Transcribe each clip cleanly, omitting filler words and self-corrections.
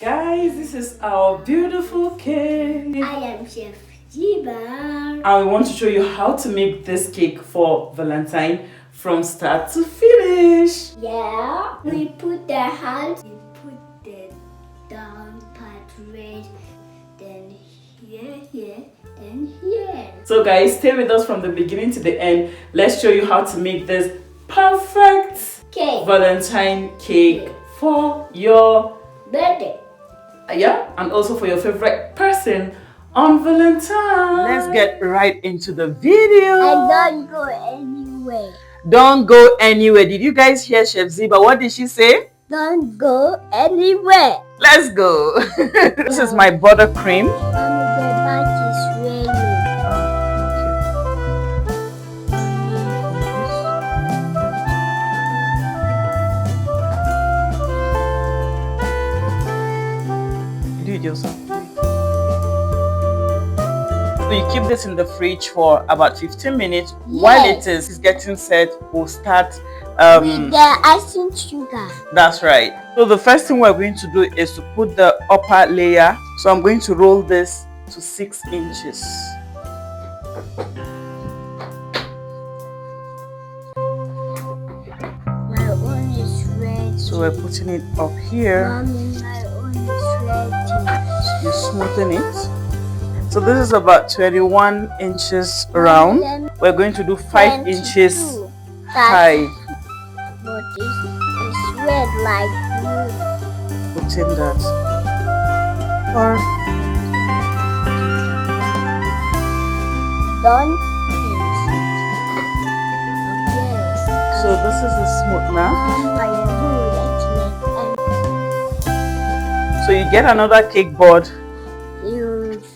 Guys, this is our beautiful cake. I am Chef Jiba. And we want to show you how to make this cake for Valentine from start to finish. Yeah, we put the heart, we put the down part red, then here, and here. So guys, stay with us from the beginning to the end. Let's show you how to make this perfect Cake. Valentine cake for your Birthday. Yeah, and also for your favorite person on Valentine. Let's get right into the video. And don't go anywhere. Don't go anywhere. Did you guys hear Chef Ziba? What did she say? Don't go anywhere. Let's go. This is my buttercream. The bat is really. Do it yourself. So you keep this in the fridge for about 15 minutes. Yes. While it is getting set, we'll start With the icing sugar. That's right. So the first thing we're going to do is to put the upper layer. So I'm going to roll this to 6 inches. My own is red. So we're putting it up here. Mommy, my own is red. You smoothen it. So this is about 21 inches around. We're going to do 5 inches high. But it's red like blue. Put in that. Or Don't pinch it. Yes. so this is the smoothener. So you get another cake board.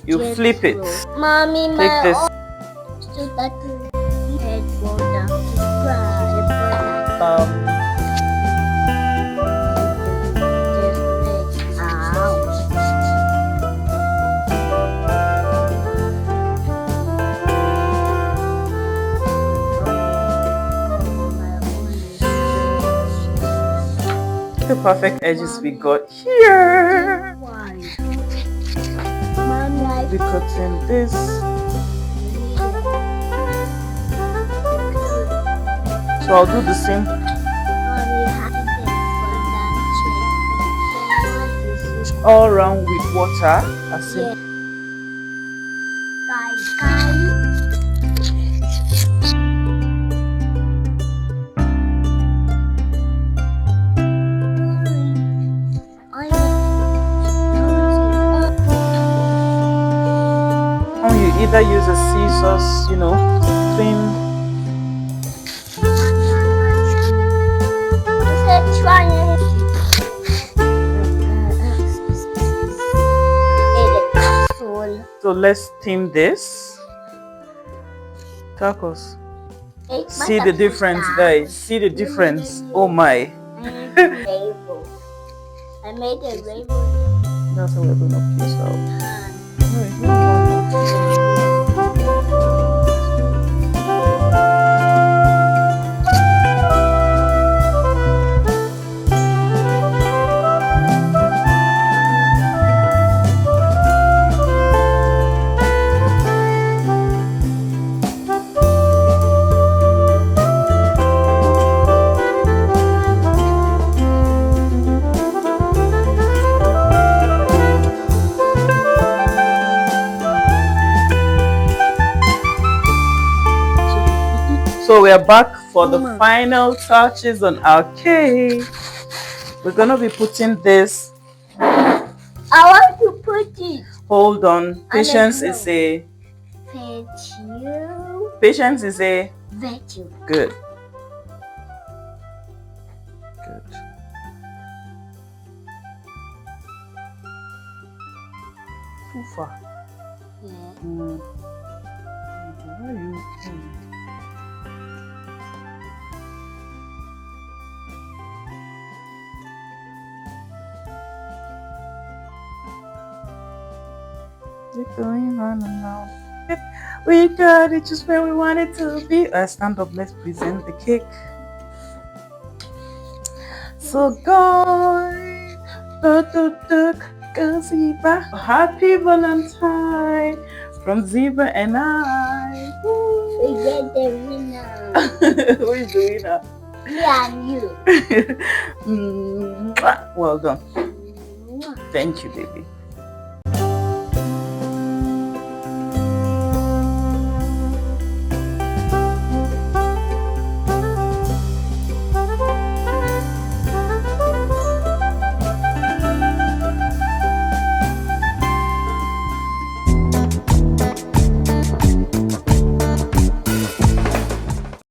You flip it. Mommy, Take my this. so that head water. The perfect edges we got here. We cut in this. So I'll do the same. All around with water. As in. Either use a scissors, trim. So let's steam this. Tacos. See the difference, guys. See the difference. Oh my. I made a rainbow. That's how we're gonna piece out. So we are back for the final touches on our cake. We're gonna be putting this. I want to put it. Hold on. Patience is a. Virtue. Patience is a. Virtue. Good. Good. Too far. Yeah. Where are you? You're going on and on. We got it just where we want it to be. Stand up, let's present the cake. So guys, Go Zebra. Happy Valentine from Zebra and I. Forget the winner. Who is the winner? Me and you. Well done. Thank you, baby.